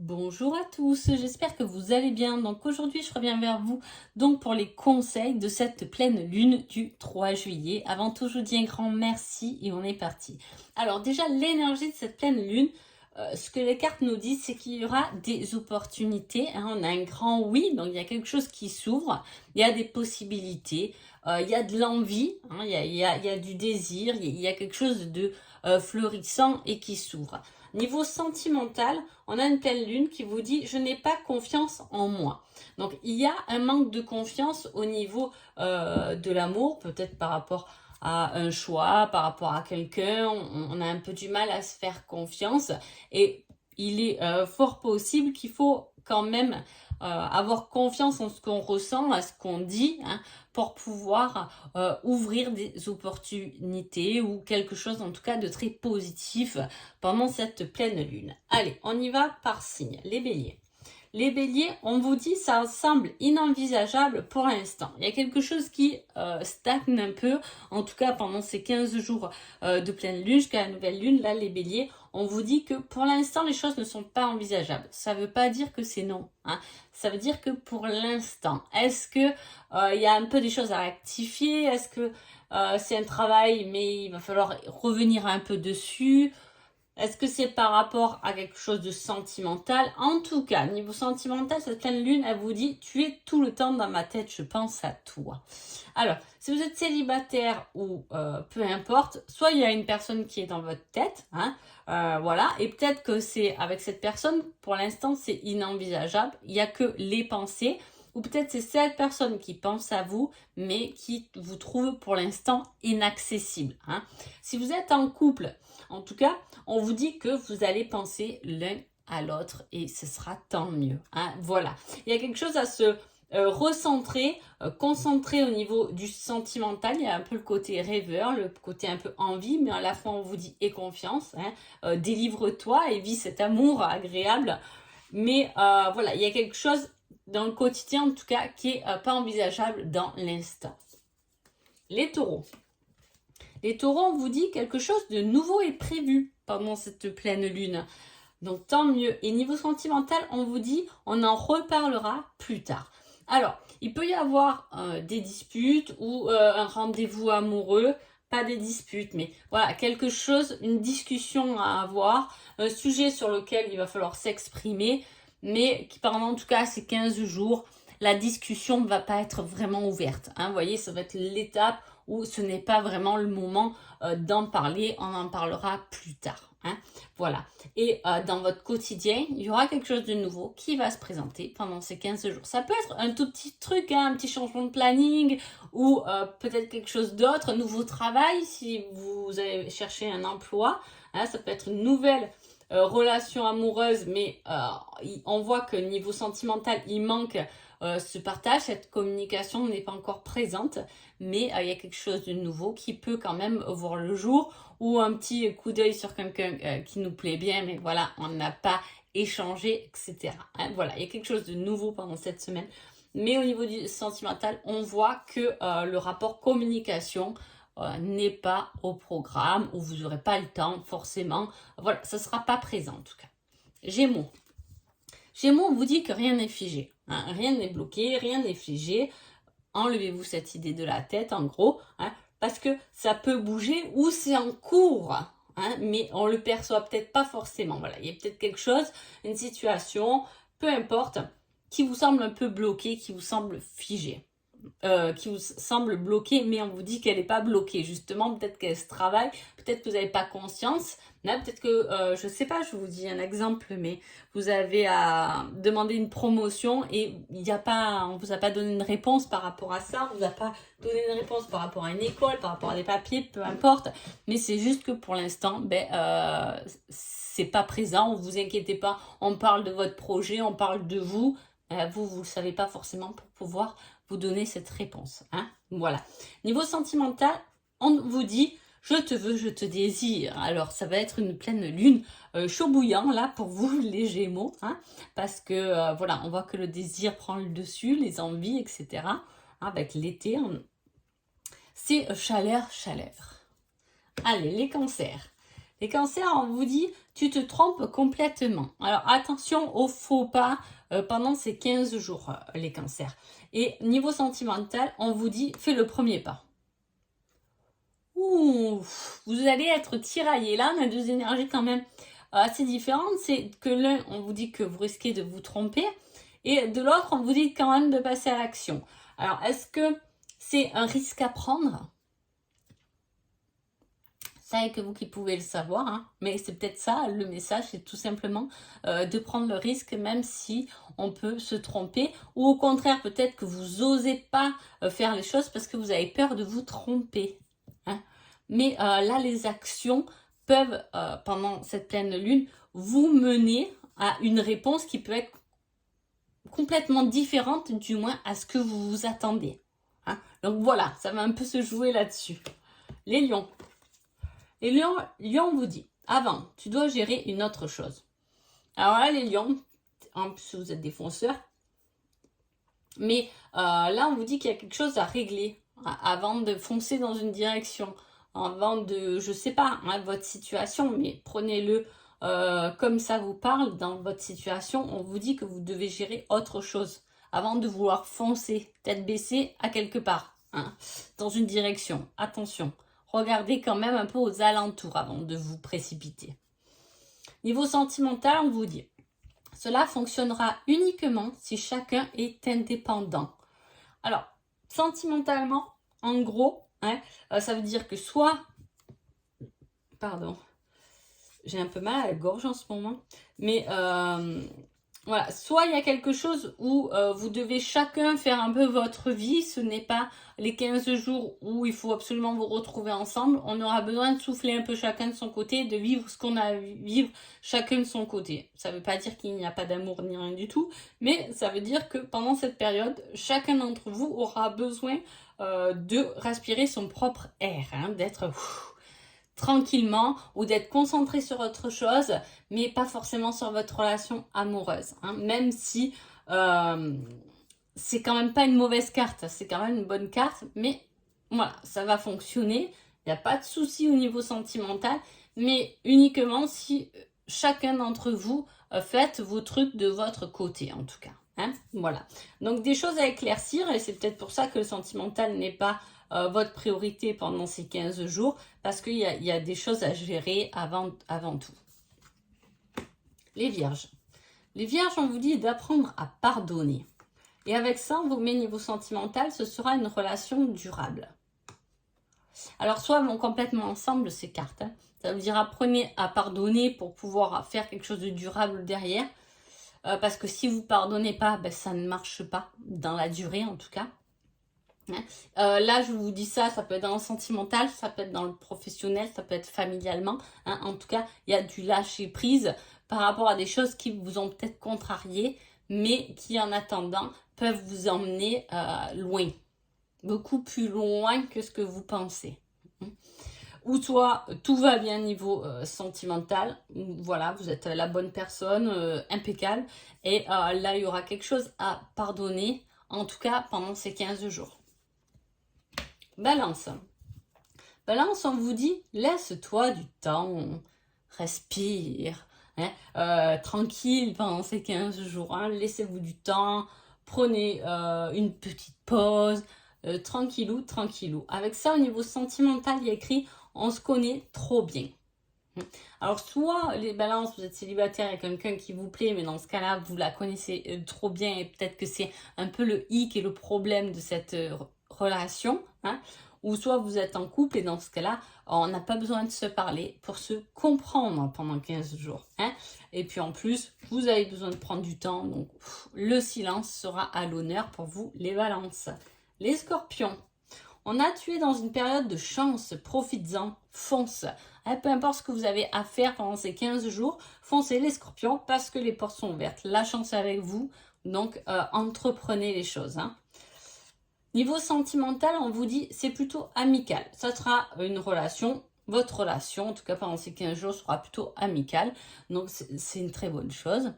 Bonjour à tous, j'espère que vous allez bien. Donc aujourd'hui, je reviens vers vous donc pour les conseils de cette pleine lune du 3 juillet. Avant tout, je vous dis un grand merci et on est parti. Alors déjà, l'énergie de cette pleine lune, ce que les cartes nous disent, c'est qu'il y aura des opportunités. On a un grand oui, donc il y a quelque chose qui s'ouvre, il y a des possibilités, il y a de l'envie, il y a du désir, il y a quelque chose de fleurissant et qui s'ouvre. Niveau sentimental, on a une pleine lune qui vous dit « je n'ai pas confiance en moi ». Donc, il y a un manque de confiance au niveau de l'amour, peut-être par rapport à un choix, par rapport à quelqu'un. On a un peu du mal à se faire confiance. Et il est fort possible qu'il faut quand même avoir confiance en ce qu'on ressent, à ce qu'on dit, pour pouvoir ouvrir des opportunités ou quelque chose en tout cas de très positif pendant cette pleine lune. Allez, on y va par signe. Les béliers. Les béliers, on vous dit, ça semble inenvisageable pour l'instant. Il y a quelque chose qui stagne un peu, en tout cas pendant ces 15 jours de pleine lune jusqu'à la nouvelle lune. Là, les béliers, on vous dit que pour l'instant, les choses ne sont pas envisageables. Ça ne veut pas dire que c'est non. Ça veut dire que pour l'instant, est-ce que il y a un peu des choses à rectifier? Est-ce que c'est un travail, mais il va falloir revenir un peu dessus? Est-ce que c'est par rapport à quelque chose de sentimental? En tout cas, niveau sentimental, cette pleine lune, elle vous dit « tu es tout le temps dans ma tête, je pense à toi ». Alors, si vous êtes célibataire ou peu importe, soit il y a une personne qui est dans votre tête, voilà, et peut-être que c'est avec cette personne, pour l'instant, c'est inenvisageable, il n'y a que les pensées, ou peut-être c'est cette personne qui pense à vous, mais qui vous trouve pour l'instant inaccessible. Si vous êtes en couple, en tout cas, on vous dit que vous allez penser l'un à l'autre et ce sera tant mieux. Voilà, il y a quelque chose à se recentrer, concentrer au niveau du sentimental. Il y a un peu le côté rêveur, le côté un peu envie, mais à la fois on vous dit aie confiance, délivre-toi et vis cet amour agréable. Mais voilà, il y a quelque chose dans le quotidien en tout cas qui est pas envisageable dans l'instant. Les taureaux. Les taureaux, on vous dit quelque chose de nouveau est prévu pendant cette pleine lune. Donc tant mieux. Et niveau sentimental, on vous dit on en reparlera plus tard. Alors, il peut y avoir des disputes ou un rendez-vous amoureux. Pas des disputes, mais voilà, quelque chose, une discussion à avoir, un sujet sur lequel il va falloir s'exprimer, mais qui pendant en tout cas ces 15 jours, la discussion ne va pas être vraiment ouverte. Vous voyez, ça va être l'étape où ce n'est pas vraiment le moment d'en parler, on en parlera plus tard. Voilà. Et dans votre quotidien, il y aura quelque chose de nouveau qui va se présenter pendant ces 15 jours. Ça peut être un tout petit truc, un petit changement de planning ou peut-être quelque chose d'autre, un nouveau travail si vous avez cherché un emploi. Ça peut être une nouvelle relation amoureuse, mais on voit que niveau sentimental, il manque ce partage, cette communication n'est pas encore présente, mais il y a quelque chose de nouveau qui peut quand même voir le jour, ou un petit coup d'œil sur quelqu'un qui nous plaît bien, mais voilà, on n'a pas échangé, etc. Voilà, il y a quelque chose de nouveau pendant cette semaine. Mais au niveau du sentimental, on voit que le rapport communication n'est pas au programme, ou vous n'aurez pas le temps forcément. Voilà, ça ne sera pas présent en tout cas. Gémeaux. Gémeaux, on vous dit que rien n'est figé. Rien n'est bloqué, rien n'est figé. Enlevez-vous cette idée de la tête, en gros, parce que ça peut bouger ou c'est en cours, mais on le perçoit peut-être pas forcément. Voilà, il y a peut-être quelque chose, une situation, peu importe, qui vous semble un peu bloqué, qui vous semble figé. Qui vous semble bloquée, mais on vous dit qu'elle n'est pas bloquée. Justement, peut-être qu'elle se travaille, peut-être que vous n'avez pas conscience. Peut-être que, je ne sais pas, je vous dis un exemple, mais vous avez à demander une promotion et on ne vous a pas donné une réponse par rapport à ça, on ne vous a pas donné une réponse par rapport à une école, par rapport à des papiers, peu importe. Mais c'est juste que pour l'instant, c'est pas présent, vous inquiétez pas, on parle de votre projet, on parle de vous. Vous ne le savez pas forcément pour pouvoir vous donner cette réponse. Voilà. Niveau sentimental, on vous dit « je te veux, je te désire ». Alors, ça va être une pleine lune chaud bouillant, là, pour vous, les Gémeaux. Parce que, voilà, on voit que le désir prend le dessus, les envies, etc. Avec l'été, c'est chaleur, chaleur. Allez, les cancers. Les cancers, on vous dit « tu te trompes complètement. Alors attention aux faux pas pendant ces 15 jours, les cancers. Et niveau sentimental, on vous dit, fais le premier pas. Ouh, vous allez être tiraillé. Là, on a deux énergies quand même assez différentes. C'est que l'un, on vous dit que vous risquez de vous tromper. Et de l'autre, on vous dit quand même de passer à l'action. Alors, est-ce que c'est un risque à prendre? Ça n'est que vous qui pouvez le savoir, hein. Mais c'est peut-être ça, le message, c'est tout simplement de prendre le risque, même si on peut se tromper. Ou au contraire, peut-être que vous n'osez pas faire les choses parce que vous avez peur de vous tromper, hein. Mais là, les actions peuvent, pendant cette pleine lune, vous mener à une réponse qui peut être complètement différente, du moins à ce que vous vous attendez, hein. Donc voilà, ça va un peu se jouer là-dessus. Les lions. Les lions vous dit, avant, tu dois gérer une autre chose. Alors là, les lions, en plus vous êtes des fonceurs, mais là, on vous dit qu'il y a quelque chose à régler avant de foncer dans une direction, avant de, je sais pas, hein, votre situation, mais prenez-le comme ça vous parle dans votre situation. On vous dit que vous devez gérer autre chose avant de vouloir foncer, tête baissée à quelque part, hein, dans une direction. Attention, regardez quand même un peu aux alentours avant de vous précipiter. Niveau sentimental, on vous dit, cela fonctionnera uniquement si chacun est indépendant. Alors, sentimentalement, en gros, hein, ça veut dire que soit... Pardon, j'ai un peu mal à la gorge en ce moment. Mais voilà, soit il y a quelque chose où vous devez chacun faire un peu votre vie. Ce n'est pas les 15 jours où il faut absolument vous retrouver ensemble. On aura besoin de souffler un peu chacun de son côté, de vivre ce qu'on a à vivre chacun de son côté. Ça ne veut pas dire qu'il n'y a pas d'amour ni rien du tout, mais ça veut dire que pendant cette période, chacun d'entre vous aura besoin de respirer son propre air, hein, d'être tranquillement ou d'être concentré sur autre chose, mais pas forcément sur votre relation amoureuse, hein. Même si c'est quand même pas une mauvaise carte, c'est quand même une bonne carte, mais voilà, ça va fonctionner. Il n'y a pas de souci au niveau sentimental, mais uniquement si chacun d'entre vous faites vos trucs de votre côté, en tout cas, hein. Voilà. Donc des choses à éclaircir, et c'est peut-être pour ça que le sentimental n'est pas votre priorité pendant ces 15 jours, parce qu'il y a des choses à gérer avant tout. Les vierges. Les vierges, on vous dit d'apprendre à pardonner. Et avec ça, on vous met niveau sentimental, ce sera une relation durable. Alors, soit vont complètement ensemble ces cartes, hein. Ça veut dire apprenez à pardonner pour pouvoir faire quelque chose de durable derrière. Parce que si vous ne pardonnez pas, ben, ça ne marche pas dans la durée en tout cas. Là, je vous dis ça, ça peut être dans le sentimental, ça peut être dans le professionnel, ça peut être familialement, hein. En tout cas, il y a du lâcher prise par rapport à des choses qui vous ont peut-être contrarié, mais qui en attendant peuvent vous emmener loin, beaucoup plus loin que ce que vous pensez. Ou soit tout va bien niveau sentimental, voilà, vous êtes la bonne personne, impeccable, et là, il y aura quelque chose à pardonner, en tout cas pendant ces 15 jours. Balance. Balance, on vous dit, laisse-toi du temps, respire, hein, tranquille pendant ces 15 jours, hein, laissez-vous du temps, prenez une petite pause, tranquillou, tranquillou. Avec ça, au niveau sentimental, il y a écrit, on se connaît trop bien. Alors, soit les balances, vous êtes célibataire et quelqu'un qui vous plaît, mais dans ce cas-là, vous la connaissez trop bien et peut-être que c'est un peu le hic et le problème de cette relation, hein. Ou soit vous êtes en couple et dans ce cas-là, on n'a pas besoin de se parler pour se comprendre pendant 15 jours, hein. Et puis en plus, vous avez besoin de prendre du temps, donc le silence sera à l'honneur pour vous, les balances. Les scorpions. On a tué dans une période de chance, profites-en, fonce. Peu importe ce que vous avez à faire pendant ces 15 jours, foncez les scorpions parce que les portes sont ouvertes. La chance est avec vous, donc entreprenez les choses, hein. Niveau sentimental, on vous dit c'est plutôt amical. Ça sera une relation, votre relation, en tout cas pendant ces 15 jours, sera plutôt amicale. Donc c'est une très bonne chose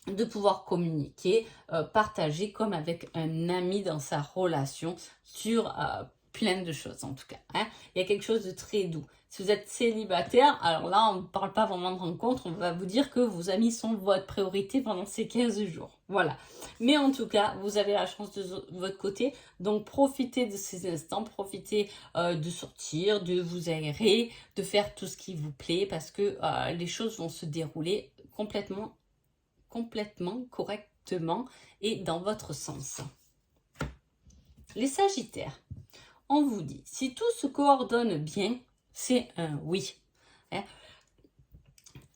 de pouvoir communiquer, partager comme avec un ami dans sa relation sur plein de choses en tout cas. Hein. Il y a quelque chose de très doux. Si vous êtes célibataire, alors là, on ne parle pas vraiment de rencontre, on va vous dire que vos amis sont votre priorité pendant ces 15 jours. Voilà. Mais en tout cas, vous avez la chance de votre côté, donc profitez de ces instants, profitez de sortir, de vous aérer, de faire tout ce qui vous plaît, parce que les choses vont se dérouler complètement correctement et dans votre sens. Les Sagittaires, on vous dit, si tout se coordonne bien, c'est un oui. Hein?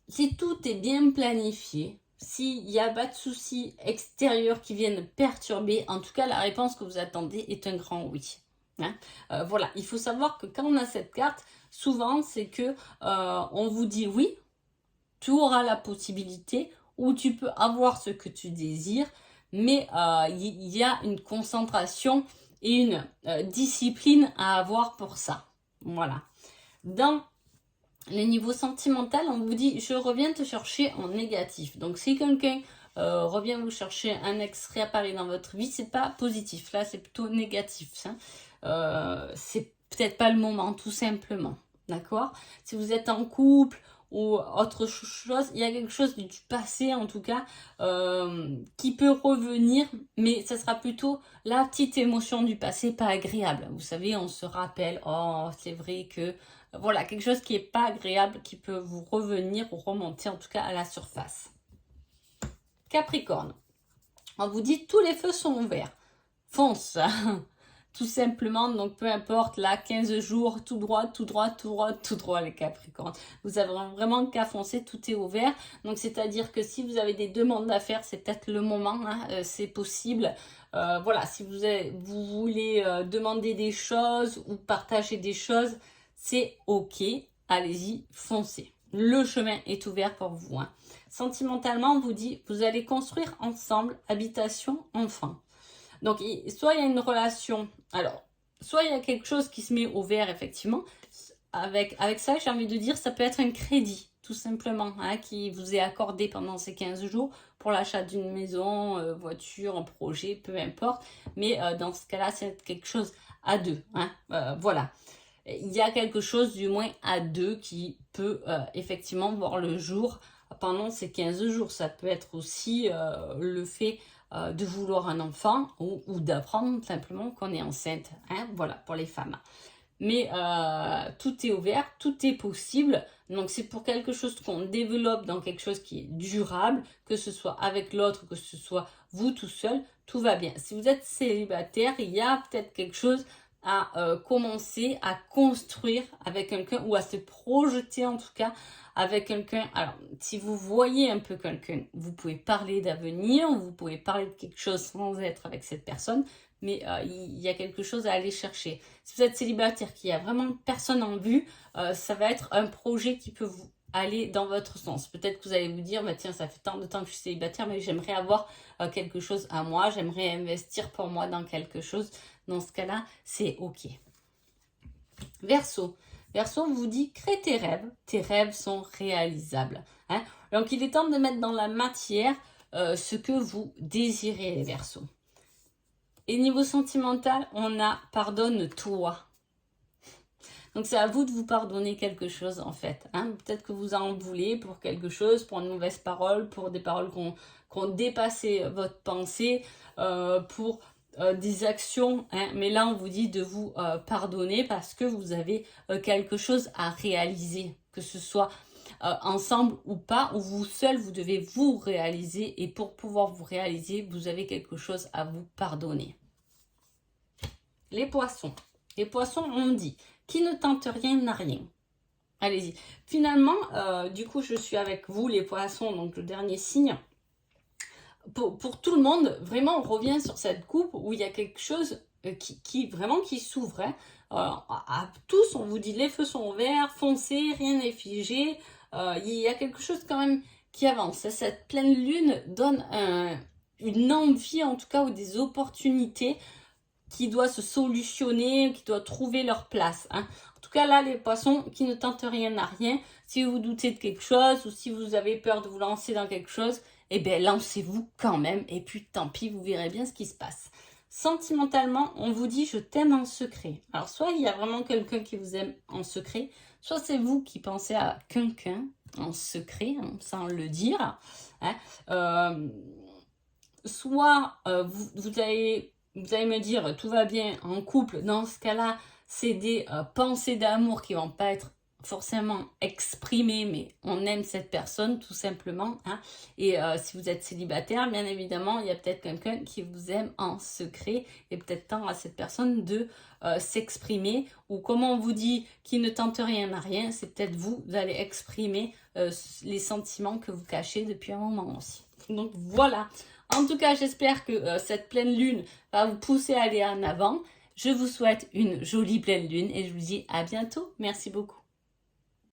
Si tout est bien planifié, s'il n'y a pas de soucis extérieurs qui viennent perturber, en tout cas, la réponse que vous attendez est un grand oui. Hein? Voilà, il faut savoir que quand on a cette carte, souvent, c'est que on vous dit oui, tu auras la possibilité ou tu peux avoir ce que tu désires, mais il y a une concentration et une discipline à avoir pour ça. Voilà. Dans les niveaux sentimentaux, on vous dit « je reviens te chercher en négatif ». Donc, si quelqu'un revient vous chercher un ex réapparu dans votre vie, c'est pas positif. Là, c'est plutôt négatif. Hein. C'est peut-être pas le moment, tout simplement. D'accord? Si vous êtes en couple ou autre chose, il y a quelque chose du passé en tout cas qui peut revenir, mais ça sera plutôt la petite émotion du passé pas agréable. Vous savez, on se rappelle, oh c'est vrai que, voilà, quelque chose qui est pas agréable qui peut vous revenir ou remonter en tout cas à la surface. Capricorne, on vous dit tous les feux sont ouverts, fonce. Tout simplement, donc peu importe, là, 15 jours, tout droit, tout droit, tout droit, tout droit, les Capricornes. Vous avez vraiment qu'à foncer, tout est ouvert. Donc, c'est-à-dire que si vous avez des demandes à faire, c'est peut-être le moment, hein, c'est possible. Voilà, si vous voulez demander des choses ou partager des choses, c'est OK, allez-y, foncez. Le chemin est ouvert pour vous. Hein. Sentimentalement, on vous dit, vous allez construire ensemble, habitation, enfant. Donc, soit il y a une relation, alors, soit il y a quelque chose qui se met au vert, effectivement. Avec ça, j'ai envie de dire, ça peut être un crédit, tout simplement, hein, qui vous est accordé pendant ces 15 jours pour l'achat d'une maison, voiture, un projet, peu importe. Mais dans ce cas-là, c'est quelque chose à deux. Hein, voilà. Il y a quelque chose, du moins, à deux qui peut effectivement voir le jour pendant ces 15 jours. Ça peut être aussi le fait de vouloir un enfant ou d'apprendre simplement qu'on est enceinte. Hein, voilà, pour les femmes. Mais tout est ouvert, tout est possible. Donc, c'est pour quelque chose qu'on développe dans quelque chose qui est durable, que ce soit avec l'autre, que ce soit vous tout seul, tout va bien. Si vous êtes célibataire, il y a peut-être quelque chose à commencer à construire avec quelqu'un ou à se projeter en tout cas avec quelqu'un. Alors, si vous voyez un peu quelqu'un, vous pouvez parler d'avenir, vous pouvez parler de quelque chose sans être avec cette personne, mais il y a quelque chose à aller chercher. Si vous êtes célibataire, qu'il n'y a vraiment personne en vue, ça va être un projet qui peut vous aller dans votre sens. Peut-être que vous allez vous dire, bah, tiens, ça fait tant de temps que je suis célibataire, mais j'aimerais avoir quelque chose à moi, j'aimerais investir pour moi dans quelque chose. Dans ce cas-là, c'est OK. Verseau. Verseau vous dit, crée tes rêves sont réalisables. Hein. Donc, il est temps de mettre dans la matière ce que vous désirez, les Verseaux. Et niveau sentimental, on a pardonne-toi. Donc, c'est à vous de vous pardonner quelque chose, en fait. Hein. Peut-être que vous en voulez pour quelque chose, pour une mauvaise parole, pour des paroles qui ont dépassé votre pensée, pour des actions. Hein. Mais là, on vous dit de vous pardonner parce que vous avez quelque chose à réaliser. Que ce soit ensemble ou pas, ou vous seul, vous devez vous réaliser. Et pour pouvoir vous réaliser, vous avez quelque chose à vous pardonner. Les poissons. Les poissons, on dit, qui ne tente rien n'a rien. Allez-y. Finalement, du coup, je suis avec vous, les poissons, donc le dernier signe. Pour tout le monde, vraiment, on revient sur cette coupe où il y a quelque chose qui s'ouvre. Hein. À tous, on vous dit, les feux sont verts, foncez, rien n'est figé. Il y a quelque chose quand même qui avance. Cette pleine lune donne une envie, en tout cas, ou des opportunités qui doit se solutionner, qui doit trouver leur place. Hein. En tout cas, là, les poissons qui ne tentent rien à rien. Si vous doutez de quelque chose ou si vous avez peur de vous lancer dans quelque chose, eh bien, lancez-vous quand même. Et puis, tant pis, vous verrez bien ce qui se passe. Sentimentalement, on vous dit je t'aime en secret. Alors soit il y a vraiment quelqu'un qui vous aime en secret, soit c'est vous qui pensez à quelqu'un en secret, hein, sans le dire. Hein. Soit vous allez me dire tout va bien en couple. Dans ce cas-là, c'est des pensées d'amour qui vont pas être forcément exprimées, mais on aime cette personne tout simplement. Hein. Et si vous êtes célibataire, bien évidemment, il y a peut-être quelqu'un qui vous aime en secret et peut-être temps à cette personne de s'exprimer. Ou comme on vous dit qu'il ne tente rien à rien, c'est peut-être vous allez exprimer les sentiments que vous cachez depuis un moment aussi. Donc voilà. En tout cas, j'espère que cette pleine lune va vous pousser à aller en avant. Je vous souhaite une jolie pleine lune et je vous dis à bientôt. Merci beaucoup.